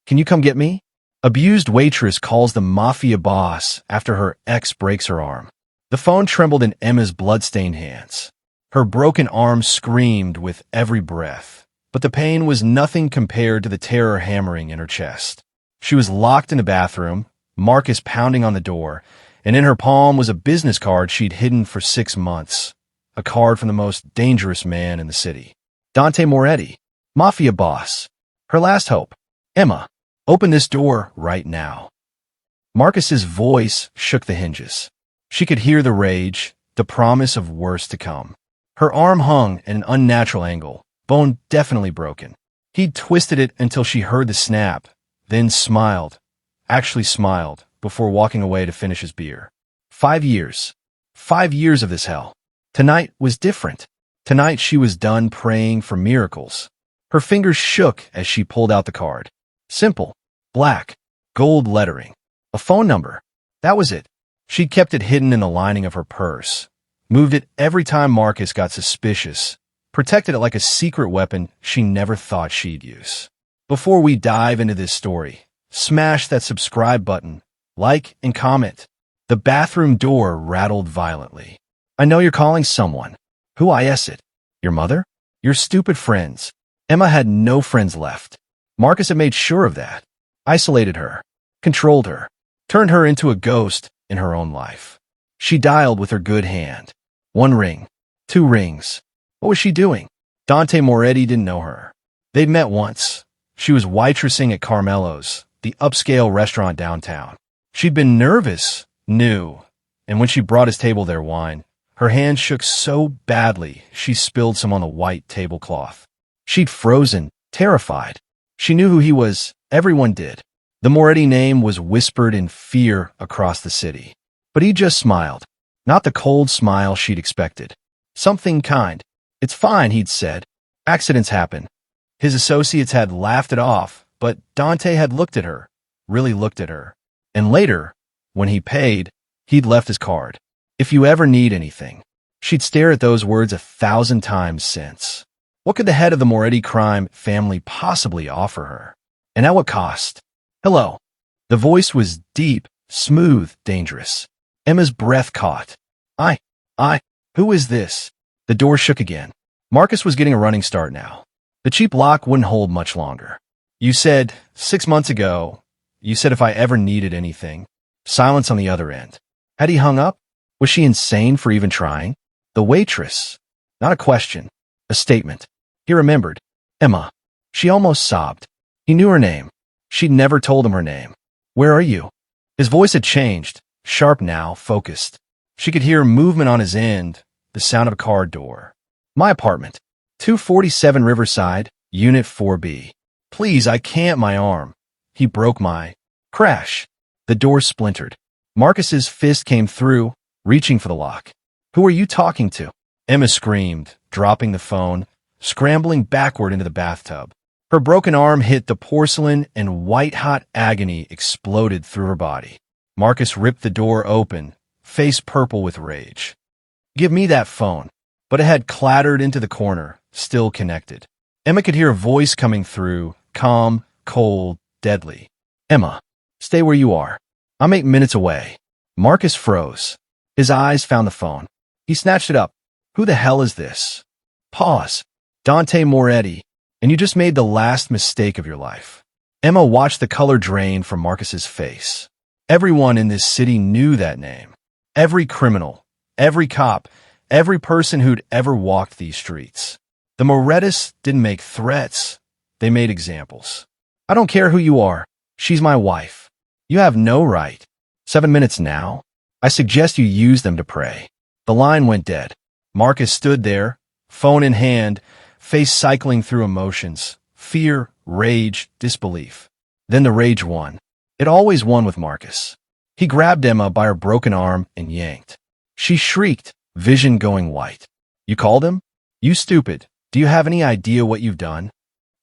Can you come get me? Abused waitress calls the Mafia boss after her ex breaks her arm. The phone trembled in Emma's bloodstained hands. Her broken arm screamed with every breath, but the pain was nothing compared to the terror hammering in her chest. She was locked in the bathroom, Marcus pounding on the door, and in her palm was a business card she'd hidden for 6 months, a card from the most dangerous man in the city. Dante Moretti, Mafia boss. Her last hope. Emma, open this door right now. Marcus's voice shook the hinges. She could hear the rage, the promise of worse to come. Her arm hung at an unnatural angle, bone definitely broken. He'd twisted it until she heard the snap, then smiled, actually smiled, before walking away to finish his beer. 5 years. 5 years of this hell. Tonight was different. Tonight she was done praying for miracles. Her fingers shook as she pulled out the card. Simple, black, gold lettering. A phone number. That was it. She'd kept it hidden in the lining of her purse. Moved it every time Marcus got suspicious. Protected it like a secret weapon she never thought she'd use. Before we dive into this story, smash that subscribe button, like, and comment. The bathroom door rattled violently. I know you're calling someone. Who is it? Your mother? Your stupid friends. Emma had no friends left. Marcus had made sure of that. Isolated her. Controlled her. Turned her into a ghost in her own life. She dialed with her good hand. 1 ring. 2 rings. What was she doing? Dante Moretti didn't know her. They'd met once. She was waitressing at Carmelo's, the upscale restaurant downtown. She'd been nervous, new, and when she brought his table their wine, her hand shook so badly she spilled some on the white tablecloth. She'd frozen, terrified. She knew who he was. Everyone did. The Moretti name was whispered in fear across the city. But he just smiled. Not the cold smile she'd expected. Something kind. It's fine, he'd said. Accidents happen. His associates had laughed it off, but Dante had looked at her, really looked at her. And later, when he paid, he'd left his card. If you ever need anything. She'd stare at those words 1,000 times since. What could the head of the Moretti crime family possibly offer her? And at what cost? Hello. The voice was deep, smooth, dangerous. Emma's breath caught. Who is this? The door shook again. Marcus was getting a running start now. The cheap lock wouldn't hold much longer. You said, 6 months ago, you said if I ever needed anything. Silence on the other end. Had he hung up? Was she insane for even trying? The waitress. Not a question. A statement. He remembered. Emma. She almost sobbed. He knew her name. She'd never told him her name. Where are you? His voice had changed. Sharp now, focused. She could hear movement on his end, the sound of a car door. My apartment. 247 Riverside, Unit 4B. Please, I can't, my arm. He broke my... Crash. The door splintered. Marcus's fist came through, reaching for the lock. Who are you talking to? Emma screamed, dropping the phone, scrambling backward into the bathtub. Her broken arm hit the porcelain and white-hot agony exploded through her body. Marcus ripped the door open, face purple with rage. Give me that phone. But it had clattered into the corner, still connected. Emma could hear a voice coming through, calm, cold, deadly. Emma, stay where you are. I'm 8 minutes away. Marcus froze. His eyes found the phone. He snatched it up. Who the hell is this? Pause. Dante Moretti. And you just made the last mistake of your life. Emma watched the color drain from Marcus's face. Everyone in this city knew that name. Every criminal, every cop, every person who'd ever walked these streets. The Morettis didn't make threats. They made examples. I don't care who you are. She's my wife. You have no right. 7 minutes now. I suggest you use them to pray. The line went dead. Marcus stood there, phone in hand, face cycling through emotions, fear, rage, disbelief. Then the rage won. It always won with Marcus. He grabbed Emma by her broken arm and yanked. She shrieked, vision going white. You called him? You stupid. Do you have any idea what you've done?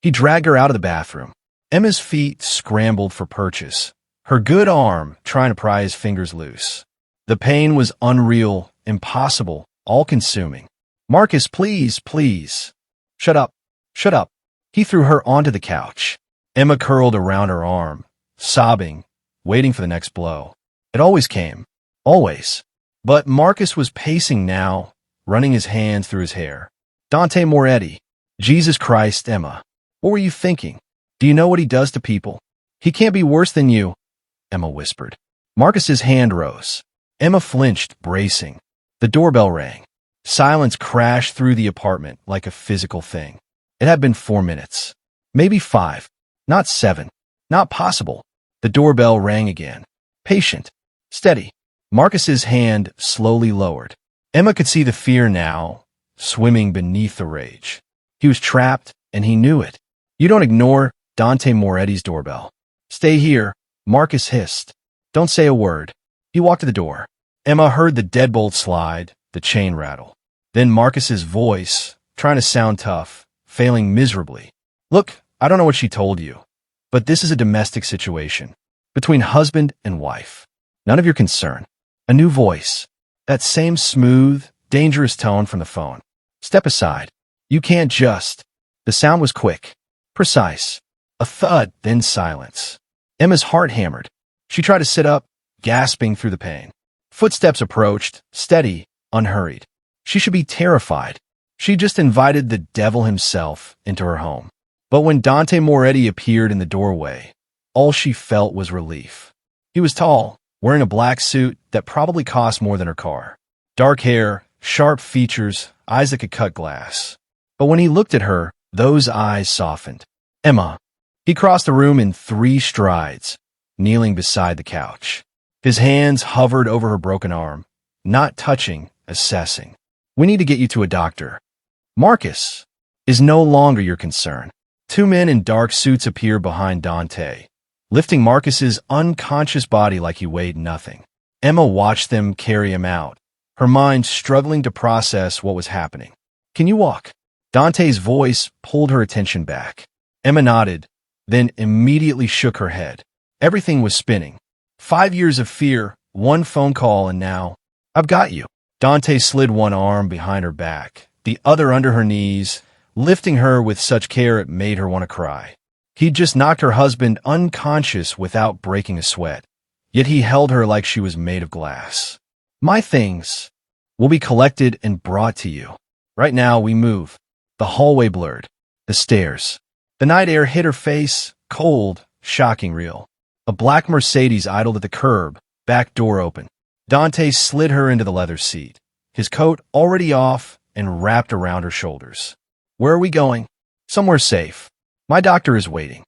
He dragged her out of the bathroom. Emma's feet scrambled for purchase, her good arm trying to pry his fingers loose. The pain was unreal, impossible, all-consuming. Marcus, please, please. Shut up. Shut up. He threw her onto the couch. Emma curled around her arm, sobbing, waiting for the next blow. It always came. Always. But Marcus was pacing now, running his hands through his hair. Dante Moretti. Jesus Christ, Emma. What were you thinking? Do you know what he does to people? He can't be worse than you, Emma whispered. Marcus's hand rose. Emma flinched, bracing. The doorbell rang. Silence crashed through the apartment like a physical thing. It had been 4 minutes. Maybe 5. Not 7. Not possible. The doorbell rang again. Patient. Steady. Marcus's hand slowly lowered. Emma could see the fear now, swimming beneath the rage. He was trapped, and he knew it. You don't ignore Dante Moretti's doorbell. Stay here, Marcus hissed. Don't say a word. He walked to the door. Emma heard the deadbolt slide, the chain rattle. Then Marcus's voice, trying to sound tough, failing miserably. Look, I don't know what she told you, but this is a domestic situation. Between husband and wife. None of your concern. A new voice. That same smooth, dangerous tone from the phone. Step aside. You can't just. The sound was quick. Precise. A thud, then silence. Emma's heart hammered. She tried to sit up, gasping through the pain. Footsteps approached, steady, unhurried. She should be terrified. She just invited the devil himself into her home. But when Dante Moretti appeared in the doorway, all she felt was relief. He was tall, wearing a black suit that probably cost more than her car. Dark hair, sharp features, eyes that could cut glass. But when he looked at her, those eyes softened. Emma. He crossed the room in 3 strides, kneeling beside the couch. His hands hovered over her broken arm, not touching, assessing. We need to get you to a doctor. Marcus is no longer your concern. 2 men in dark suits appear behind Dante, lifting Marcus's unconscious body like he weighed nothing. Emma watched them carry him out, her mind struggling to process what was happening. Can you walk? Dante's voice pulled her attention back. Emma nodded, then immediately shook her head. Everything was spinning. 5 years of fear, 1 phone call, and now, I've got you. Dante slid one arm behind her back, the other under her knees, lifting her with such care it made her want to cry. He'd just knocked her husband unconscious without breaking a sweat, yet he held her like she was made of glass. My things will be collected and brought to you. Right now, we move. The hallway blurred. The stairs. The night air hit her face, cold, shocking real. A black Mercedes idled at the curb, back door open. Dante slid her into the leather seat, his coat already off and wrapped around her shoulders. Where are we going? Somewhere safe. My doctor is waiting.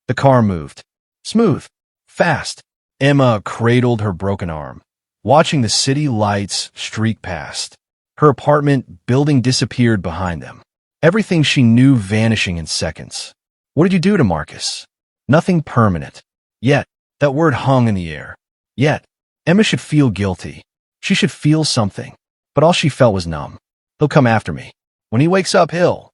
The car moved. Smooth. Fast. Emma cradled her broken arm, watching the city lights streak past. Her apartment building disappeared behind them. Everything she knew vanishing in seconds. What did you do to Marcus? Nothing permanent. Yet, that word hung in the air. Yet, Emma should feel guilty. She should feel something. But all she felt was numb. He'll come after me. When he wakes up, he'll.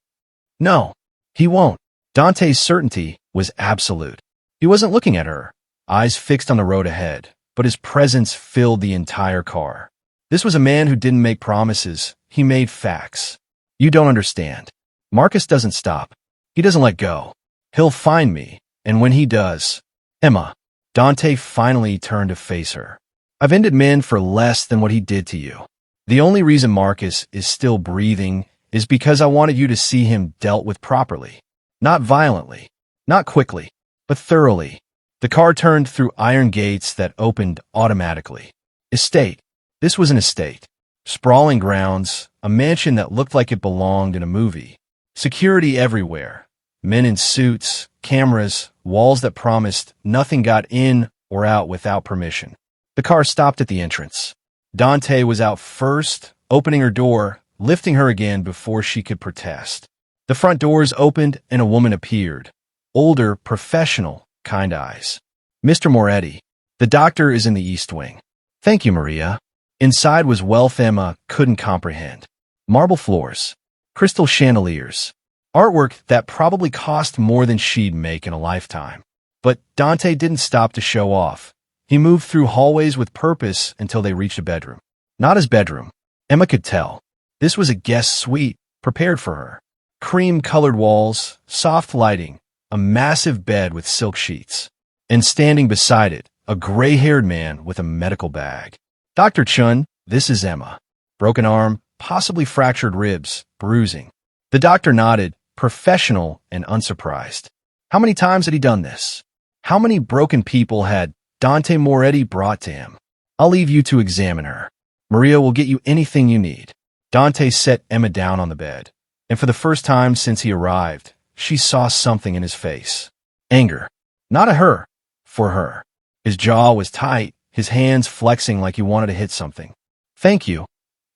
No, he won't. Dante's certainty was absolute. He wasn't looking at her, eyes fixed on the road ahead, but his presence filled the entire car. This was a man who didn't make promises. He made facts. You don't understand. Marcus doesn't stop. He doesn't let go. He'll find me, and when he does, Emma. Dante finally turned to face her. I've ended men for less than what he did to you. The only reason Marcus is still breathing is because I wanted you to see him dealt with properly. Not violently, not quickly, but thoroughly. The car turned through iron gates that opened automatically. Estate. This was an estate. Sprawling grounds, a mansion that looked like it belonged in a movie. Security everywhere. Men in suits, cameras, walls that promised nothing got in or out without permission. The car stopped at the entrance. Dante was out first, opening her door, lifting her again before she could protest. The front doors opened and a woman appeared. Older, professional, kind eyes. Mr. Moretti, the doctor is in the East Wing. Thank you, Maria. Inside was wealth Emma couldn't comprehend. Marble floors, crystal chandeliers, artwork that probably cost more than she'd make in a lifetime. But Dante didn't stop to show off. He moved through hallways with purpose until they reached a bedroom. Not his bedroom. Emma could tell. This was a guest suite, prepared for her. Cream-colored walls, soft lighting, a massive bed with silk sheets, and standing beside it, a gray-haired man with a medical bag. Dr. Chun, this is Emma. Broken arm, possibly fractured ribs, bruising. The doctor nodded, professional and unsurprised. How many times had he done this? How many broken people had Dante Moretti brought to him? I'll leave you to examine her. Maria will get you anything you need. Dante set Emma down on the bed, and for the first time since he arrived, she saw something in his face. Anger. Not at her. For her. His jaw was tight, his hands flexing like he wanted to hit something. Thank you,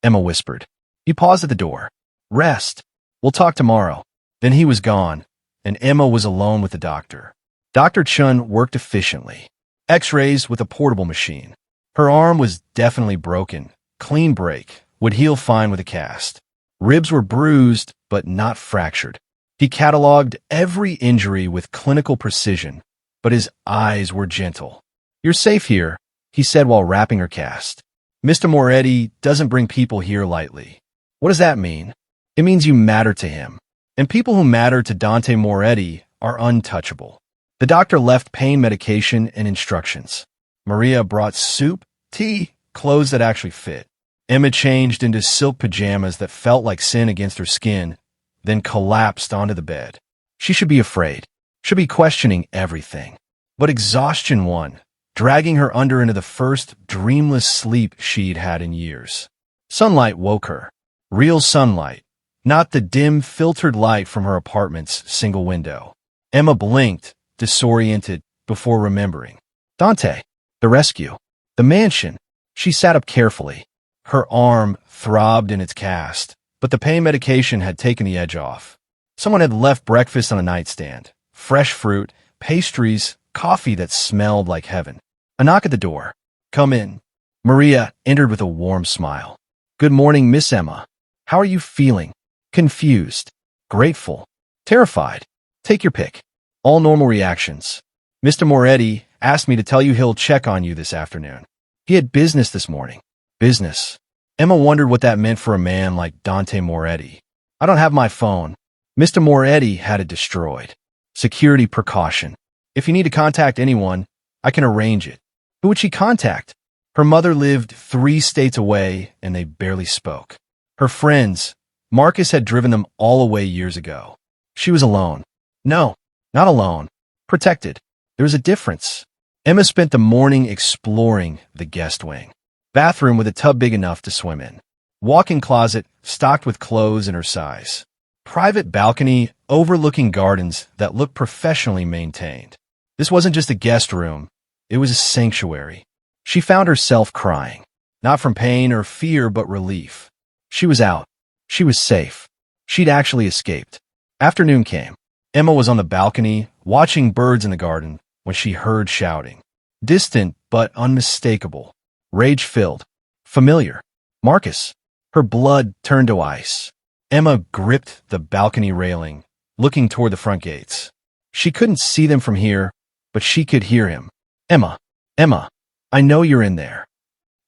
Emma whispered. He paused at the door. Rest. We'll talk tomorrow. Then he was gone, and Emma was alone with the doctor. Dr. Chun worked efficiently. X-rays with a portable machine. Her arm was definitely broken. Clean break. Would heal fine with a cast. Ribs were bruised, but not fractured. He cataloged every injury with clinical precision, but his eyes were gentle. You're safe here, he said while wrapping her cast. Mr. Moretti doesn't bring people here lightly. What does that mean? It means you matter to him. And people who matter to Dante Moretti are untouchable. The doctor left pain medication and instructions. Maria brought soup, tea, clothes that actually fit. Emma changed into silk pajamas that felt like sin against her skin, then collapsed onto the bed. She should be afraid, should be questioning everything. But exhaustion won, dragging her under into the first dreamless sleep she'd had in years. Sunlight woke her. Real sunlight, not the dim, filtered light from her apartment's single window. Emma blinked, disoriented, before remembering. Dante, the rescue, the mansion. She sat up carefully. Her arm throbbed in its cast, but the pain medication had taken the edge off. Someone had left breakfast on the nightstand. Fresh fruit, pastries, coffee that smelled like heaven. A knock at the door. Come in. Maria entered with a warm smile. Good morning, Miss Emma. How are you feeling? Confused. Grateful. Terrified. Take your pick. All normal reactions. Mr. Moretti asked me to tell you he'll check on you this afternoon. He had business this morning. Business. Emma wondered what that meant for a man like Dante Moretti. I don't have my phone. Mr. Moretti had it destroyed. Security precaution. If you need to contact anyone, I can arrange it. Who would she contact? Her mother lived 3 states away, and they barely spoke. Her friends, Marcus had driven them all away years ago. She was alone. No, not alone. Protected. There was a difference. Emma spent the morning exploring the guest wing. Bathroom with a tub big enough to swim in. Walk-in closet stocked with clothes in her size. Private balcony overlooking gardens that looked professionally maintained. This wasn't just a guest room. It was a sanctuary. She found herself crying. Not from pain or fear, but relief. She was out. She was safe. She'd actually escaped. Afternoon came. Emma was on the balcony, watching birds in the garden, when she heard shouting. Distant, but unmistakable. Rage-filled. Familiar. Marcus. Her blood turned to ice. Emma gripped the balcony railing, looking toward the front gates. She couldn't see them from here, but she could hear him. Emma. Emma. I know you're in there.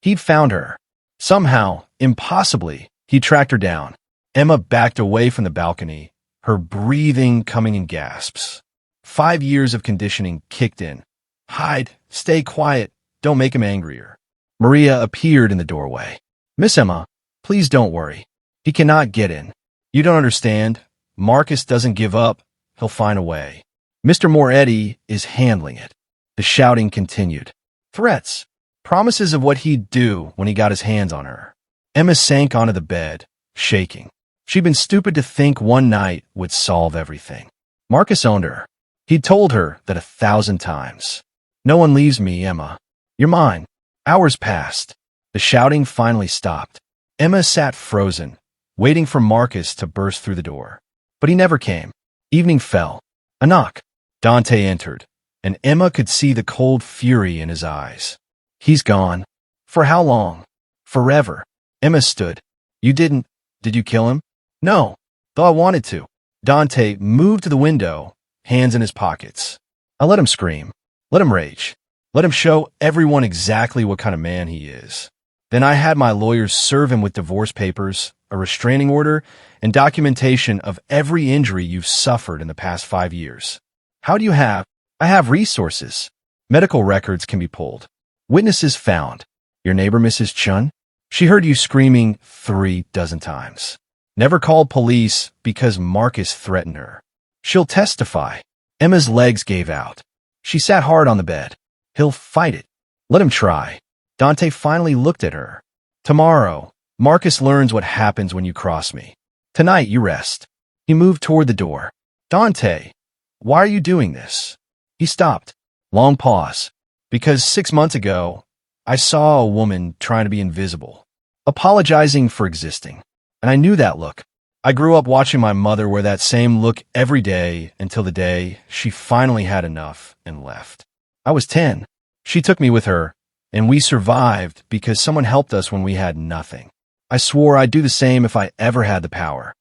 He'd found her. Somehow, impossibly, he tracked her down. Emma backed away from the balcony, her breathing coming in gasps. 5 years of conditioning kicked in. Hide. Stay quiet. Don't make him angrier. Maria appeared in the doorway. Miss Emma, please don't worry. He cannot get in. You don't understand. Marcus doesn't give up. He'll find a way. Mr. Moretti is handling it. The shouting continued. Threats. Promises of what he'd do when he got his hands on her. Emma sank onto the bed, shaking. She'd been stupid to think one night would solve everything. Marcus owned her. He'd told her that 1,000 times. No one leaves me, Emma. You're mine. Hours passed. The shouting finally stopped. Emma sat frozen, waiting for Marcus to burst through the door. But he never came. Evening fell. A knock. Dante entered, and Emma could see the cold fury in his eyes. He's gone. For how long? Forever. Emma stood. Did you kill him? No, though I wanted to. Dante moved to the window, hands in his pockets. I let him scream. Let him rage. Let him show everyone exactly what kind of man he is. Then I had my lawyers serve him with divorce papers, a restraining order, and documentation of every injury you've suffered in the past 5 years. How do you have? I have resources. Medical records can be pulled. Witnesses found. Your neighbor, Mrs. Chun? She heard you screaming 3 dozen times. Never called police because Marcus threatened her. She'll testify. Emma's legs gave out. She sat hard on the bed. He'll fight it. Let him try. Dante finally looked at her. Tomorrow, Marcus learns what happens when you cross me. Tonight, you rest. He moved toward the door. Dante, why are you doing this? He stopped. Long pause. Because 6 months ago, I saw a woman trying to be invisible, apologizing for existing. And I knew that look. I grew up watching my mother wear that same look every day until the day she finally had enough and left. I was 10. She took me with her, and we survived because someone helped us when we had nothing. I swore I'd do the same if I ever had the power.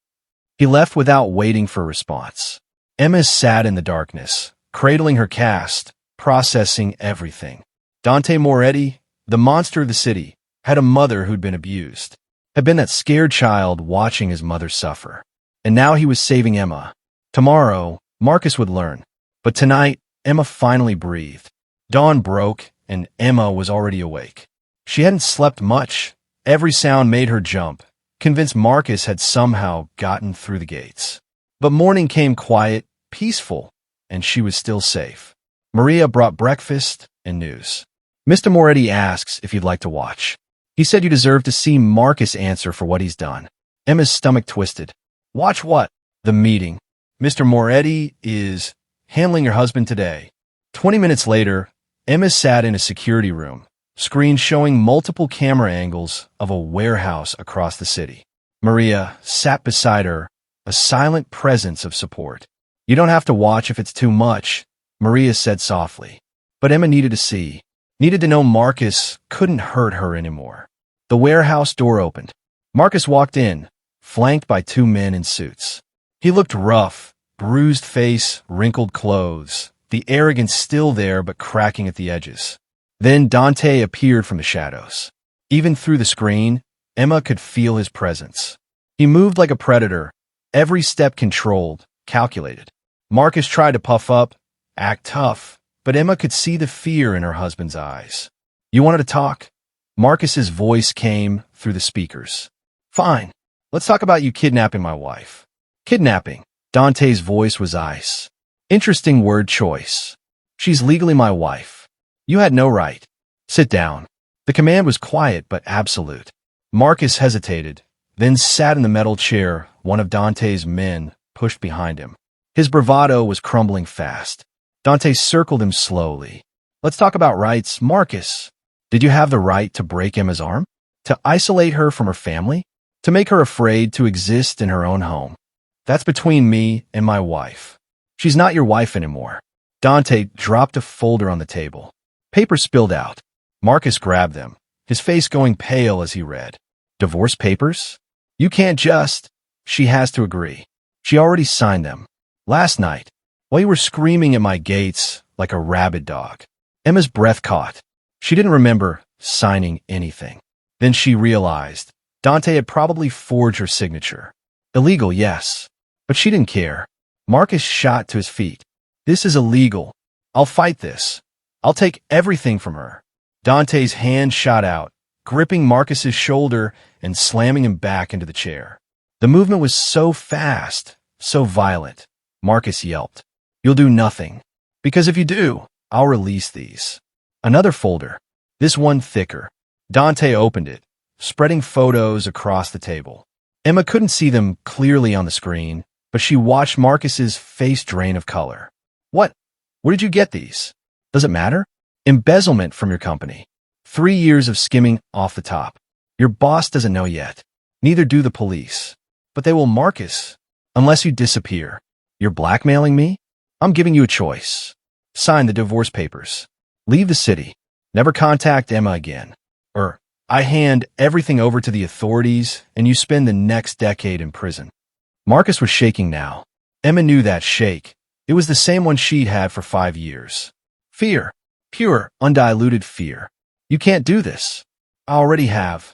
He left without waiting for a response. Emma sat in the darkness, cradling her cast, processing everything. Dante Moretti, the monster of the city, had a mother who'd been abused, had been that scared child watching his mother suffer. And now he was saving Emma. Tomorrow, Marcus would learn. But tonight, Emma finally breathed. Dawn broke, and Emma was already awake. She hadn't slept much. Every sound made her jump, convinced Marcus had somehow gotten through the gates. But morning came quiet, peaceful, and she was still safe. Maria brought breakfast and news. Mr. Moretti asks if you'd like to watch. He said you deserve to see Marcus answer for what he's done. Emma's stomach twisted. Watch what? The meeting. Mr. Moretti is handling your husband today. 20 minutes later, Emma sat in a security room, screen showing multiple camera angles of a warehouse across the city. Maria sat beside her, a silent presence of support. You don't have to watch if it's too much, Maria said softly. But Emma needed to see. Needed to know Marcus couldn't hurt her anymore. The warehouse door opened. Marcus walked in, flanked by 2 men in suits. He looked rough, bruised face, wrinkled clothes, the arrogance still there but cracking at the edges. Then Dante appeared from the shadows. Even through the screen, Emma could feel his presence. He moved like a predator, every step controlled, calculated. Marcus tried to puff up, act tough, but Emma could see the fear in her husband's eyes. You wanted to talk? Marcus's voice came through the speakers. Fine. Let's talk about you kidnapping my wife. Kidnapping. Dante's voice was ice. Interesting word choice. She's legally my wife. You had no right. Sit down. The command was quiet but absolute. Marcus hesitated, then sat in the metal chair one of Dante's men pushed behind him. His bravado was crumbling fast. Dante circled him slowly. Let's talk about rights. Marcus, did you have the right to break Emma's arm? To isolate her from her family? To make her afraid to exist in her own home? That's between me and my wife. She's not your wife anymore. Dante dropped a folder on the table. Papers spilled out. Marcus grabbed them, his face going pale as he read. Divorce papers? You can't just. She has to agree. She already signed them. Last night, while you were screaming at my gates like a rabid dog. Emma's breath caught. She didn't remember signing anything. Then she realized Dante had probably forged her signature. Illegal, yes, but she didn't care. Marcus shot to his feet. This is illegal. I'll fight this. I'll take everything from her. Dante's hand shot out, gripping Marcus's shoulder and slamming him back into the chair. The movement was so fast, so violent. Marcus yelped. You'll do nothing. Because if you do, I'll release these. Another folder. This one thicker. Dante opened it, spreading photos across the table. Emma couldn't see them clearly on the screen, but she watched Marcus's face drain of color. What? Where did you get these? Does it matter? Embezzlement from your company. 3 years of skimming off the top. Your boss doesn't know yet. Neither do the police. But they will, Marcus, unless you disappear. You're blackmailing me? I'm giving you a choice. Sign the divorce papers. Leave the city. Never contact Emma again. Or I hand everything over to the authorities and you spend the next decade in prison. Marcus was shaking now. Emma knew that shake. It was the same one she'd had for 5 years. Fear. Pure, undiluted fear. You can't do this. I already have.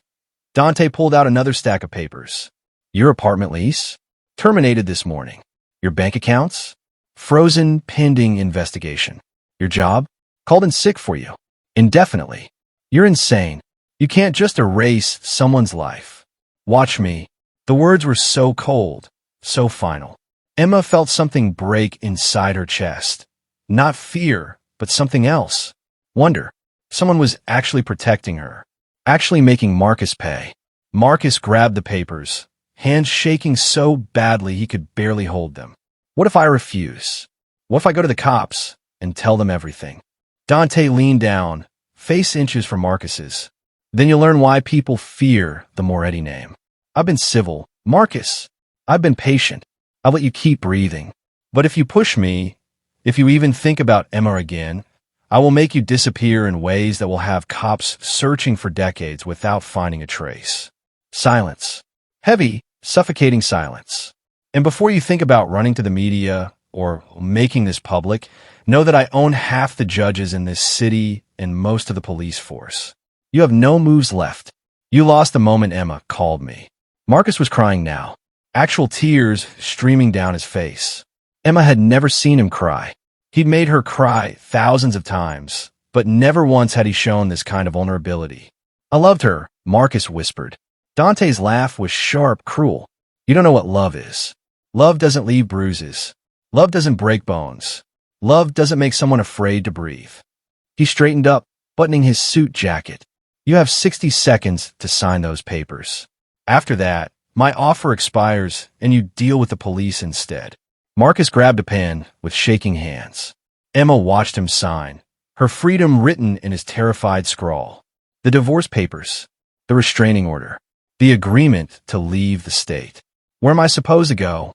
Dante pulled out another stack of papers. Your apartment lease? Terminated this morning. Your bank accounts? Frozen pending investigation. Your job? Called in sick for you. Indefinitely. You're insane. You can't just erase someone's life. Watch me. The words were so cold, so final. Emma felt something break inside her chest. Not fear, but something else. Wonder. Someone was actually protecting her. Actually making Marcus pay. Marcus grabbed the papers, hands shaking so badly he could barely hold them. What if I refuse? What if I go to the cops and tell them everything? Dante leaned down, face inches from Marcus's. Then you'll learn why people fear the Moretti name. I've been civil. Marcus, I've been patient. I'll let you keep breathing. But if you push me, if you even think about Emma again, I will make you disappear in ways that will have cops searching for decades without finding a trace. Silence. Heavy, suffocating silence. And before you think about running to the media or making this public, know that I own half the judges in this city and most of the police force. You have no moves left. You lost the moment Emma called me. Marcus was crying now, actual tears streaming down his face. Emma had never seen him cry. He'd made her cry thousands of times, but never once had he shown this kind of vulnerability. I loved her, Marcus whispered. Dante's laugh was sharp, cruel. You don't know what love is. Love doesn't leave bruises. Love doesn't break bones. Love doesn't make someone afraid to breathe. He straightened up, buttoning his suit jacket. You have 60 seconds to sign those papers. After that, my offer expires and you deal with the police instead. Marcus grabbed a pen with shaking hands. Emma watched him sign, her freedom written in his terrified scrawl. The divorce papers, the restraining order, the agreement to leave the state. Where am I supposed to go?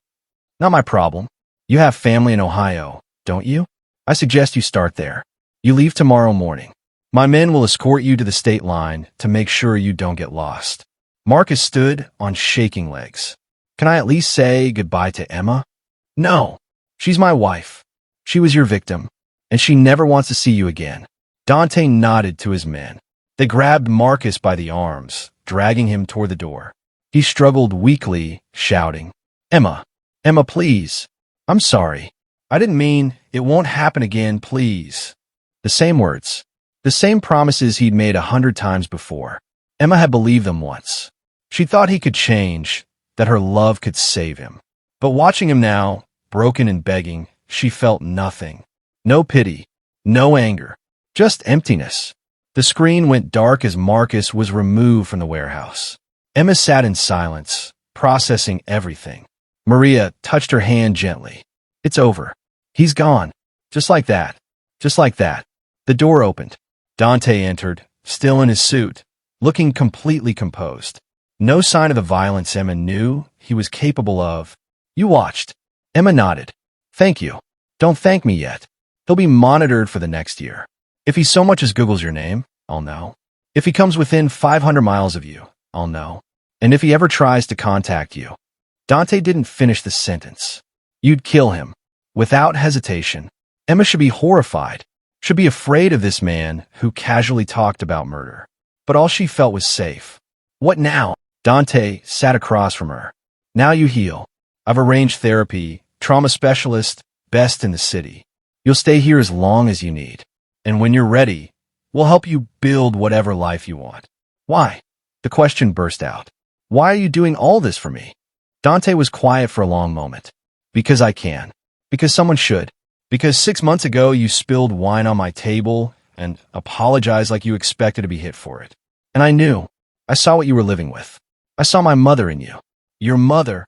Not my problem. You have family in Ohio, don't you? I suggest you start there. You leave tomorrow morning. My men will escort you to the state line to make sure you don't get lost. Marcus stood on shaking legs. Can I at least say goodbye to Emma? No. She's my wife. She was your victim, and she never wants to see you again. Dante nodded to his men. They grabbed Marcus by the arms, dragging him toward the door. He struggled weakly, shouting, Emma, Emma, please. I'm sorry. I didn't mean it won't happen again, please. The same words, the same promises he'd made 100 times before. Emma had believed them once. She thought he could change, that her love could save him. But watching him now, broken and begging, she felt nothing. No pity, no anger, just emptiness. The screen went dark as Marcus was removed from the warehouse. Emma sat in silence, processing everything. Maria touched her hand gently. It's over. He's gone. Just like that. Just like that. The door opened. Dante entered, still in his suit, looking completely composed. No sign of the violence Emma knew he was capable of. You watched. Emma nodded. Thank you. Don't thank me yet. He'll be monitored for the next year. If he so much as Googles your name, I'll know. If he comes within 500 miles of you, I'll know. And if he ever tries to contact you. Dante didn't finish the sentence. You'd kill him. Without hesitation. Emma should be horrified. Should be afraid of this man who casually talked about murder. But all she felt was safe. What now? Dante sat across from her. Now you heal. I've arranged therapy, trauma specialist, best in the city. You'll stay here as long as you need. And when you're ready, we'll help you build whatever life you want. Why? The question burst out. Why are you doing all this for me? Dante was quiet for a long moment. Because I can. Because someone should. Because 6 months ago you spilled wine on my table and apologized like you expected to be hit for it. And I knew. I saw what you were living with. I saw my mother in you. Your mother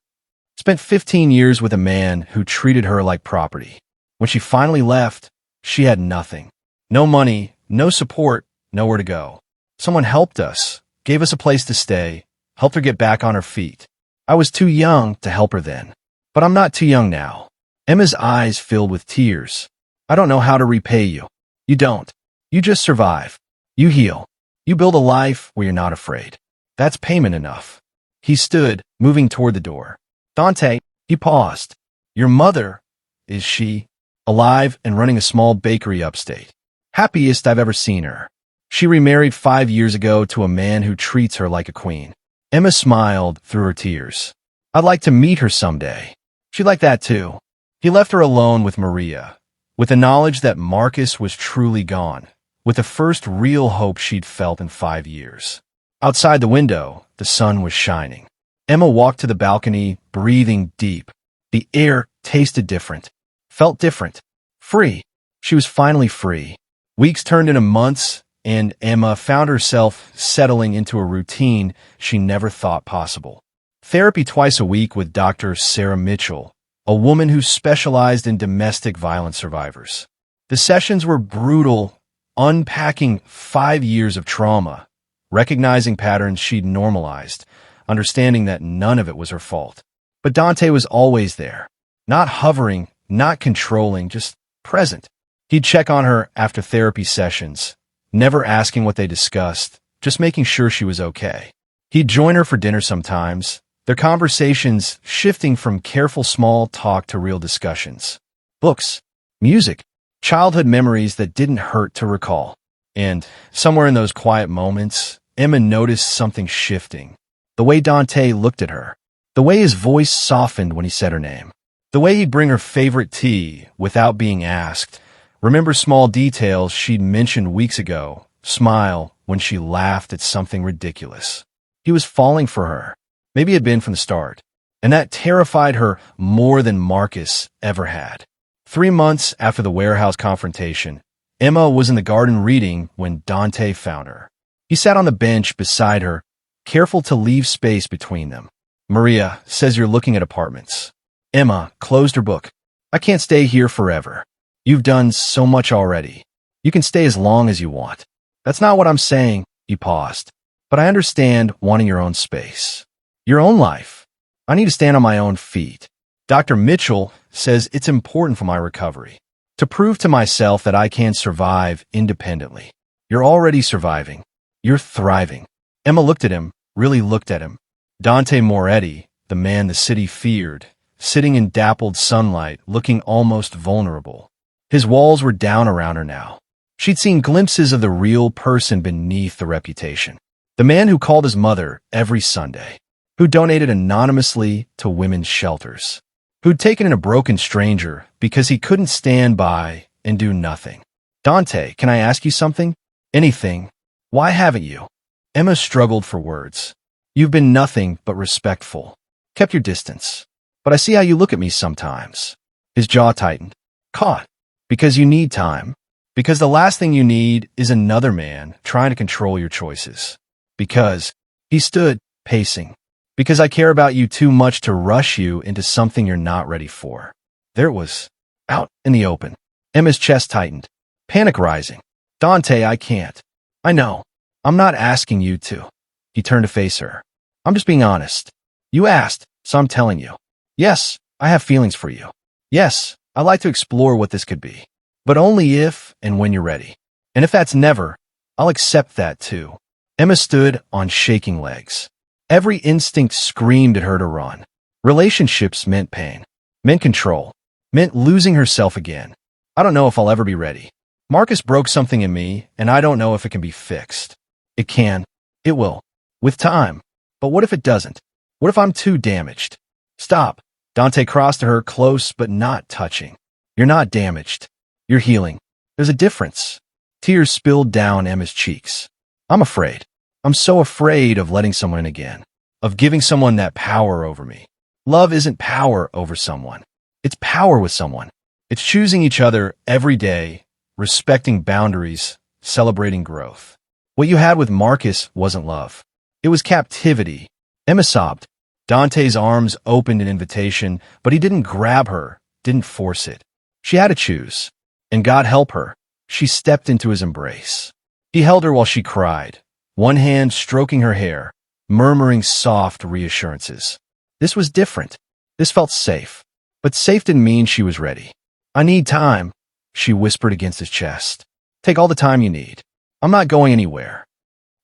spent 15 years with a man who treated her like property. When she finally left, she had nothing. No money, no support, nowhere to go. Someone helped us, gave us a place to stay, helped her get back on her feet. I was too young to help her then. But I'm not too young now. Emma's eyes filled with tears. I don't know how to repay you. You don't. You just survive. You heal. You build a life where you're not afraid. That's payment enough. He stood, moving toward the door. Dante, he paused. Your mother, is she alive and running a small bakery upstate? Happiest I've ever seen her. She remarried 5 years ago to a man who treats her like a queen. Emma smiled through her tears. I'd like to meet her someday. She'd like that too. He left her alone with Maria, with the knowledge that Marcus was truly gone, with the first real hope she'd felt in 5 years. Outside the window, the sun was shining. Emma walked to the balcony, breathing deep. The air tasted different, felt different. Free. She was finally free. Weeks turned into months, and Emma found herself settling into a routine she never thought possible. Therapy twice a week with Dr. Sarah Mitchell, a woman who specialized in domestic violence survivors. The sessions were brutal, unpacking 5 years of trauma, recognizing patterns she'd normalized, understanding that none of it was her fault. But Dante was always there, not hovering, not controlling, just present. He'd check on her after therapy sessions, never asking what they discussed, just making sure she was okay. He'd join her for dinner sometimes, their conversations shifting from careful small talk to real discussions. Books, music, childhood memories that didn't hurt to recall. And somewhere in those quiet moments, Emma noticed something shifting. The way Dante looked at her, the way his voice softened when he said her name, the way he'd bring her favorite tea without being asked, remember small details she'd mentioned weeks ago, smile when she laughed at something ridiculous. He was falling for her. Maybe it had been from the start. And that terrified her more than Marcus ever had. 3 months after the warehouse confrontation, Emma was in the garden reading when Dante found her. He sat on the bench beside her, careful to leave space between them. Maria says you're looking at apartments. Emma closed her book. I can't stay here forever. You've done so much already. You can stay as long as you want. That's not what I'm saying, he paused. But I understand wanting your own space. Your own life. I need to stand on my own feet. Dr. Mitchell says it's important for my recovery. To prove to myself that I can survive independently. You're already surviving. You're thriving. Emma looked at him, really looked at him. Dante Moretti, the man the city feared, sitting in dappled sunlight, looking almost vulnerable. His walls were down around her now. She'd seen glimpses of the real person beneath the reputation. The man who called his mother every Sunday, who donated anonymously to women's shelters, who'd taken in a broken stranger because he couldn't stand by and do nothing. Dante, can I ask you something? Anything. Why haven't you? Emma struggled for words. You've been nothing but respectful. Kept your distance. But I see how you look at me sometimes. His jaw tightened. Caught. Because you need time. Because the last thing you need is another man trying to control your choices. Because he stood, pacing. Because I care about you too much to rush you into something you're not ready for. There it was. Out in the open. Emma's chest tightened. Panic rising. Dante, I can't. I know. I'm not asking you to. He turned to face her. I'm just being honest. You asked, so I'm telling you. Yes, I have feelings for you. Yes, I'd like to explore what this could be. But only if and when you're ready. And if that's never, I'll accept that too. Emma stood on shaking legs. Every instinct screamed at her to run. Relationships meant pain, meant control, meant losing herself again. I don't know if I'll ever be ready. Marcus broke something in me, and I don't know if it can be fixed. It can. It will. With time. But what if it doesn't? What if I'm too damaged? Stop. Dante crossed to her, close but not touching. You're not damaged. You're healing. There's a difference. Tears spilled down Emma's cheeks. I'm afraid. I'm so afraid of letting someone in again. Of giving someone that power over me. Love isn't power over someone. It's power with someone. It's choosing each other every day, respecting boundaries, celebrating growth. What you had with Marcus wasn't love. It was captivity. Emma sobbed. Dante's arms opened an invitation, but he didn't grab her, didn't force it. She had to choose. And God help her. She stepped into his embrace. He held her while she cried, one hand stroking her hair, murmuring soft reassurances. This was different. This felt safe. But safe didn't mean she was ready. I need time, she whispered against his chest. Take all the time you need. I'm not going anywhere.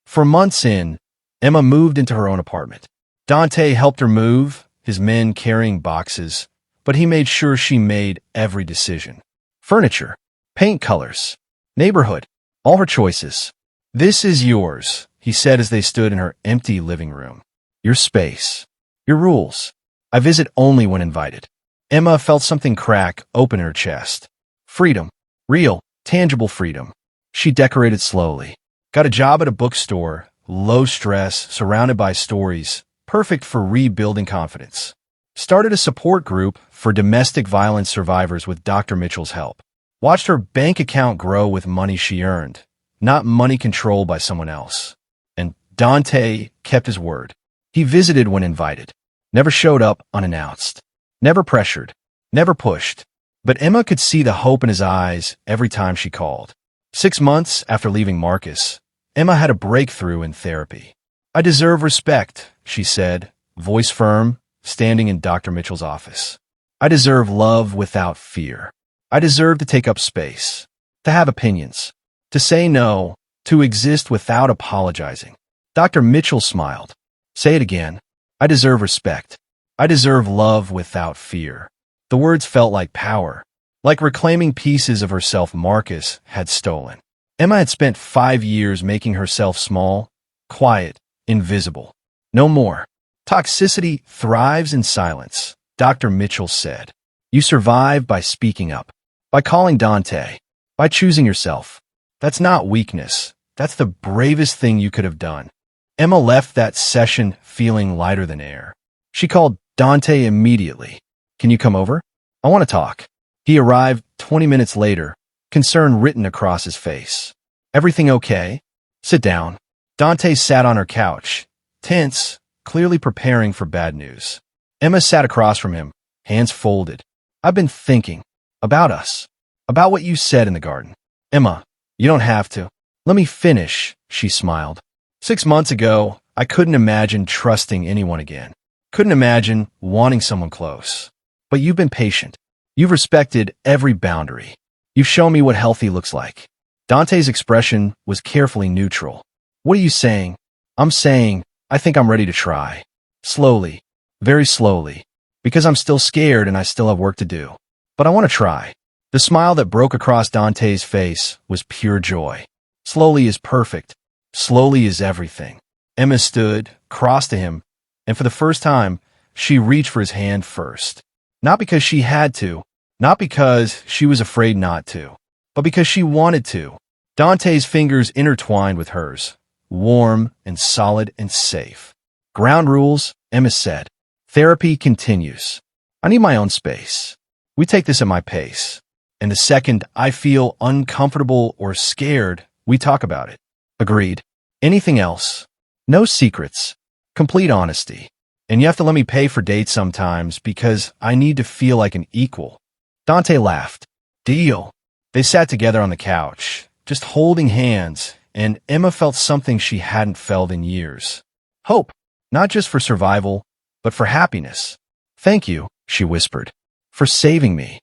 For months in, Emma moved into her own apartment. Dante helped her move, his men carrying boxes, but he made sure she made every decision. Furniture, paint colors, neighborhood, all her choices. This is yours, he said as they stood in her empty living room. Your space. Your rules. I visit only when invited. Emma felt something crack open in her chest. Freedom. Real, tangible freedom. She decorated slowly. Got a job at a bookstore, low stress, surrounded by stories, perfect for rebuilding confidence. Started a support group for domestic violence survivors with Dr. Mitchell's help. Watched her bank account grow with money she earned, not money controlled by someone else. And Dante kept his word. He visited when invited. Never showed up unannounced. Never pressured. Never pushed. But Emma could see the hope in his eyes every time she called. 6 months after leaving Marcus, Emma had a breakthrough in therapy. I deserve respect, she said, voice firm, standing in Dr. Mitchell's office. I deserve love without fear. I deserve to take up space, to have opinions, to say no, to exist without apologizing. Dr. Mitchell smiled. Say it again. I deserve respect. I deserve love without fear. The words felt like power, like reclaiming pieces of herself Marcus had stolen. Emma had spent 5 years making herself small, quiet, invisible. No more. Toxicity thrives in silence, Dr. Mitchell said. You survive by speaking up, by calling Dante, by choosing yourself. That's not weakness. That's the bravest thing you could have done. Emma left that session feeling lighter than air. She called Dante immediately. Can you come over? I want to talk. He arrived 20 minutes later, concern written across his face. Everything okay? Sit down. Dante sat on her couch, tense, clearly preparing for bad news. Emma sat across from him, hands folded. I've been thinking. About us. About what you said in the garden. Emma, you don't have to. Let me finish, she smiled. 6 months ago, I couldn't imagine trusting anyone again. Couldn't imagine wanting someone close. But you've been patient. You've respected every boundary. You've shown me what healthy looks like. Dante's expression was carefully neutral. What are you saying? I'm saying, I think I'm ready to try. Slowly. Very slowly. Because I'm still scared and I still have work to do. But I want to try. The smile that broke across Dante's face was pure joy. Slowly is perfect. Slowly is everything. Emma stood, crossed to him, and for the first time, she reached for his hand first. Not because she had to, not because she was afraid not to, but because she wanted to. Dante's fingers intertwined with hers, warm and solid and safe. Ground rules, Emma said. Therapy continues. I need my own space. We take this at my pace. And the second I feel uncomfortable or scared, we talk about it. Agreed. Anything else? No secrets. Complete honesty. And you have to let me pay for dates sometimes because I need to feel like an equal. Dante laughed. Deal. They sat together on the couch, just holding hands, and Emma felt something she hadn't felt in years. Hope. Not just for survival, but for happiness. Thank you, she whispered, for saving me.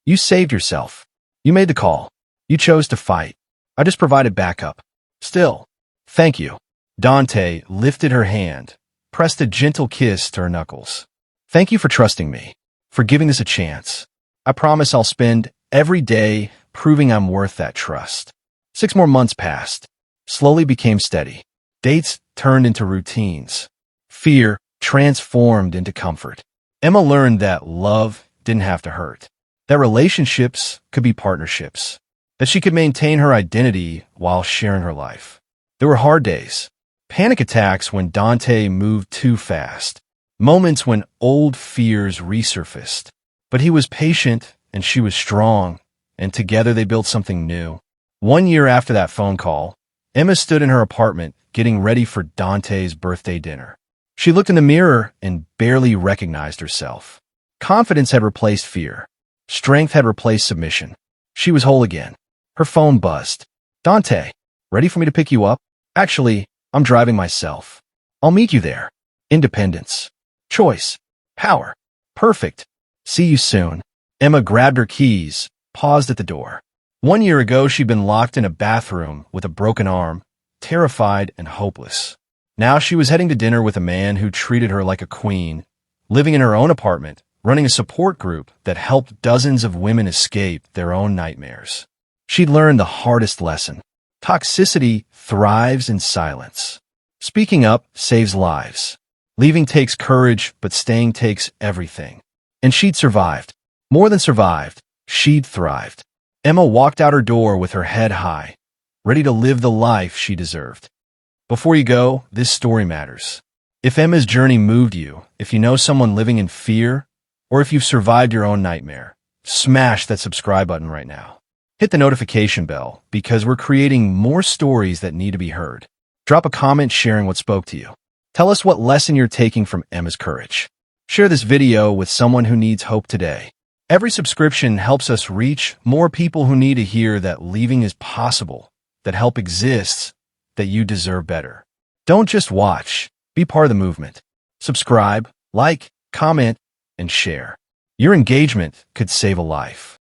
You saved yourself. You made the call. You chose to fight. I just provided backup. Still, thank you. Dante lifted her hand, pressed a gentle kiss to her knuckles. Thank you for trusting me, for giving this a chance. I promise I'll spend every day proving I'm worth that trust. 6 more months passed, slowly became steady. Dates turned into routines. Fear transformed into comfort. Emma learned that love didn't have to hurt, that relationships could be partnerships, that she could maintain her identity while sharing her life. There were hard days, panic attacks when Dante moved too fast, moments when old fears resurfaced. But he was patient and she was strong, and together they built something new. 1 year after that phone call, Emma stood in her apartment getting ready for Dante's birthday dinner. She looked in the mirror and barely recognized herself. Confidence had replaced fear. Strength had replaced submission. She was whole again. Her phone buzzed. Dante, ready for me to pick you up? Actually, I'm driving myself. I'll meet you there. Independence. Choice. Power. Perfect. See you soon. Emma grabbed her keys, paused at the door. 1 year ago, she'd been locked in a bathroom with a broken arm, terrified and hopeless. Now she was heading to dinner with a man who treated her like a queen, living in her own apartment, running a support group that helped dozens of women escape their own nightmares. She'd learned the hardest lesson. Toxicity thrives in silence. Speaking up saves lives. Leaving takes courage, but staying takes everything. And she'd survived. More than survived, she'd thrived. Emma walked out her door with her head high, ready to live the life she deserved. Before you go, this story matters. If Emma's journey moved you, if you know someone living in fear, or if you've survived your own nightmare, smash that subscribe button right now. Hit the notification bell, because we're creating more stories that need to be heard. Drop a comment sharing what spoke to you. Tell us what lesson you're taking from Emma's courage. Share this video with someone who needs hope today. Every subscription helps us reach more people who need to hear that leaving is possible, that help exists, that you deserve better. Don't just watch, be part of the movement. Subscribe, like, comment, and share. Your engagement could save a life.